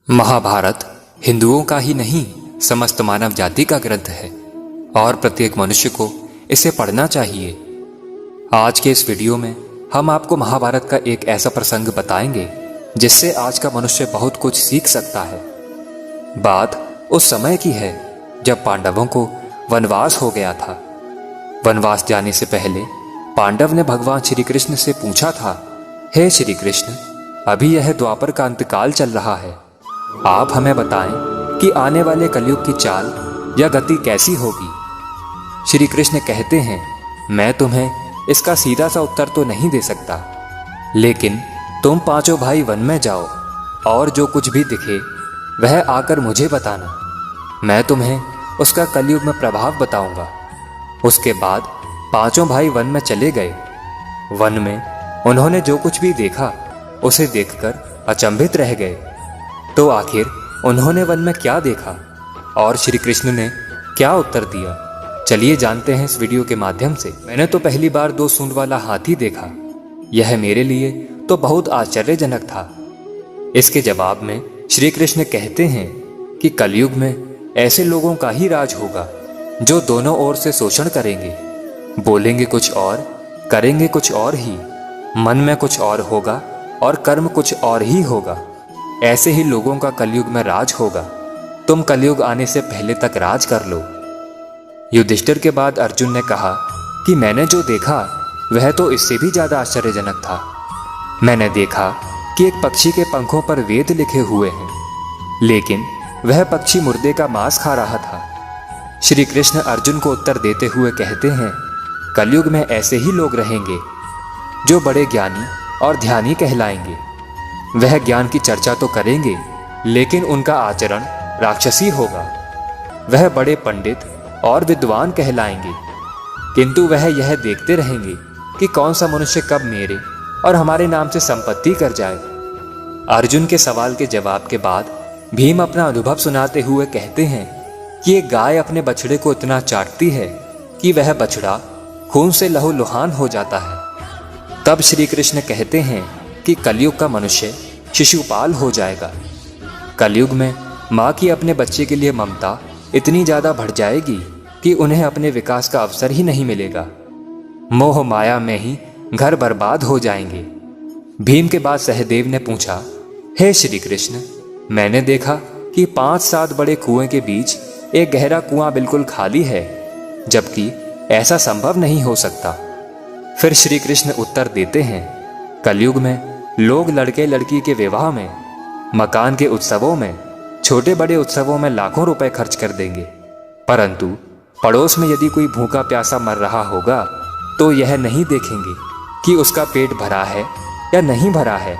महाभारत हिंदुओं का ही नहीं समस्त मानव जाति का ग्रंथ है और प्रत्येक मनुष्य को इसे पढ़ना चाहिए। आज के इस वीडियो में हम आपको महाभारत का एक ऐसा प्रसंग बताएंगे जिससे आज का मनुष्य बहुत कुछ सीख सकता है। बात उस समय की है जब पांडवों को वनवास हो गया था। वनवास जाने से पहले पांडव ने भगवान श्री कृष्ण से पूछा था, हे श्री कृष्ण, अभी यह द्वापर का अंतकाल चल रहा है, आप हमें बताएं कि आने वाले कलयुग की चाल या गति कैसी होगी। श्री कृष्ण कहते हैं, मैं तुम्हें इसका सीधा सा उत्तर तो नहीं दे सकता, लेकिन तुम पांचों भाई वन में जाओ और जो कुछ भी दिखे वह आकर मुझे बताना। मैं तुम्हें उसका कलयुग में प्रभाव बताऊंगा। उसके बाद पांचों भाई वन में चले गए। वन में उन्होंने जो कुछ भी देखा उसे देखकर अचंभित रह गए। तो आखिर उन्होंने वन में क्या देखा और श्री कृष्ण ने क्या उत्तर दिया, चलिए जानते हैं इस वीडियो के माध्यम से। मैंने तो पहली बार 2 सूंड वाला हाथी देखा। यह मेरे लिए तो बहुत आश्चर्यजनक था। इसके जवाब में श्री कृष्ण कहते हैं कि कलयुग में ऐसे लोगों का ही राज होगा जो दोनों ओर से शोषण करेंगे, बोलेंगे कुछ और, करेंगे कुछ और ही, मन में कुछ और होगा और कर्म कुछ और ही होगा। ऐसे ही लोगों का कलयुग में राज होगा। तुम कलयुग आने से पहले तक राज कर लो। युधिष्ठिर के बाद अर्जुन ने कहा कि मैंने जो देखा वह तो इससे भी ज्यादा आश्चर्यजनक था। मैंने देखा कि एक पक्षी के पंखों पर वेद लिखे हुए हैं, लेकिन वह पक्षी मुर्दे का मांस खा रहा था। श्री कृष्ण अर्जुन को उत्तर देते हुए कहते हैं, कलयुग में ऐसे ही लोग रहेंगे जो बड़े ज्ञानी और ध्यानी कहलाएंगे। वह ज्ञान की चर्चा तो करेंगे, लेकिन उनका आचरण राक्षसी होगा। वह बड़े पंडित और विद्वान कहलाएंगे, किंतु वह यह देखते रहेंगे कि कौन सा मनुष्य कब मेरे और हमारे नाम से संपत्ति कर जाए। अर्जुन के सवाल के जवाब के बाद भीम अपना अनुभव सुनाते हुए कहते हैं कि एक गाय अपने बछड़े को इतना चाटती है कि वह बछड़ा खून से लहूलुहान हो जाता है। तब श्री कृष्ण कहते हैं कि कलयुग का मनुष्य शिशुपाल हो जाएगा। कलयुग में माँ की अपने बच्चे के लिए ममता इतनी ज्यादा बढ़ जाएगी कि उन्हें अपने विकास का अवसर ही नहीं मिलेगा। मोह माया में ही घर बर्बाद हो जाएंगे। भीम के बाद सहदेव ने पूछा, हे श्री कृष्ण, मैंने देखा कि 5-7 बड़े कुएं के बीच एक गहरा कुआं बिल्कुल खाली है, जबकि ऐसा संभव नहीं हो सकता। फिर श्री कृष्ण उत्तर देते हैं, कलयुग में लोग लड़के लड़की के विवाह में, मकान के उत्सवों में, छोटे बड़े उत्सवों में लाखों रुपए खर्च कर देंगे, परंतु पड़ोस में यदि कोई भूखा प्यासा मर रहा होगा तो यह नहीं देखेंगे कि उसका पेट भरा है या नहीं भरा है।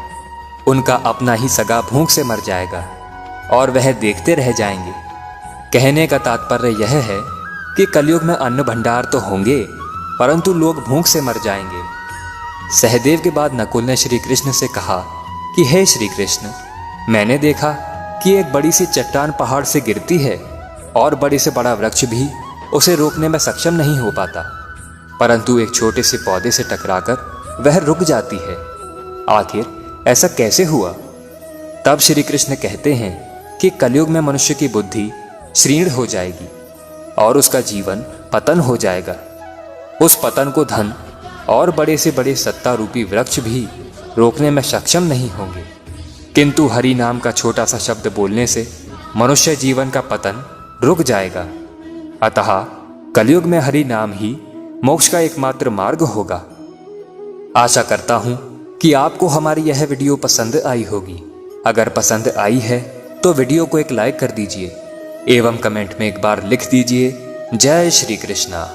उनका अपना ही सगा भूख से मर जाएगा और वह देखते रह जाएंगे। कहने का तात्पर्य यह है कि कलयुग में अन्न भंडार तो होंगे, परंतु लोग भूख से मर जाएंगे। सहदेव के बाद नकुल ने श्री कृष्ण से कहा कि हे श्री कृष्ण, मैंने देखा कि एक बड़ी सी चट्टान पहाड़ से गिरती है और बड़े से बड़ा वृक्ष भी उसे रोकने में सक्षम नहीं हो पाता, परंतु एक छोटे से पौधे से टकराकर वह रुक जाती है। आखिर ऐसा कैसे हुआ? तब श्री कृष्ण कहते हैं कि कलयुग में मनुष्य की बुद्धि क्षीण हो जाएगी और उसका जीवन पतन हो जाएगा। उस पतन को धन और बड़े से बड़े सत्ता रूपी वृक्ष भी रोकने में सक्षम नहीं होंगे, किंतु हरि नाम का छोटा सा शब्द बोलने से मनुष्य जीवन का पतन रुक जाएगा। अतः कलयुग में हरि नाम ही मोक्ष का एकमात्र मार्ग होगा। आशा करता हूं कि आपको हमारी यह वीडियो पसंद आई होगी। अगर पसंद आई है तो वीडियो को एक लाइक कर दीजिए एवं कमेंट में एक बार लिख दीजिए, जय श्री कृष्णा।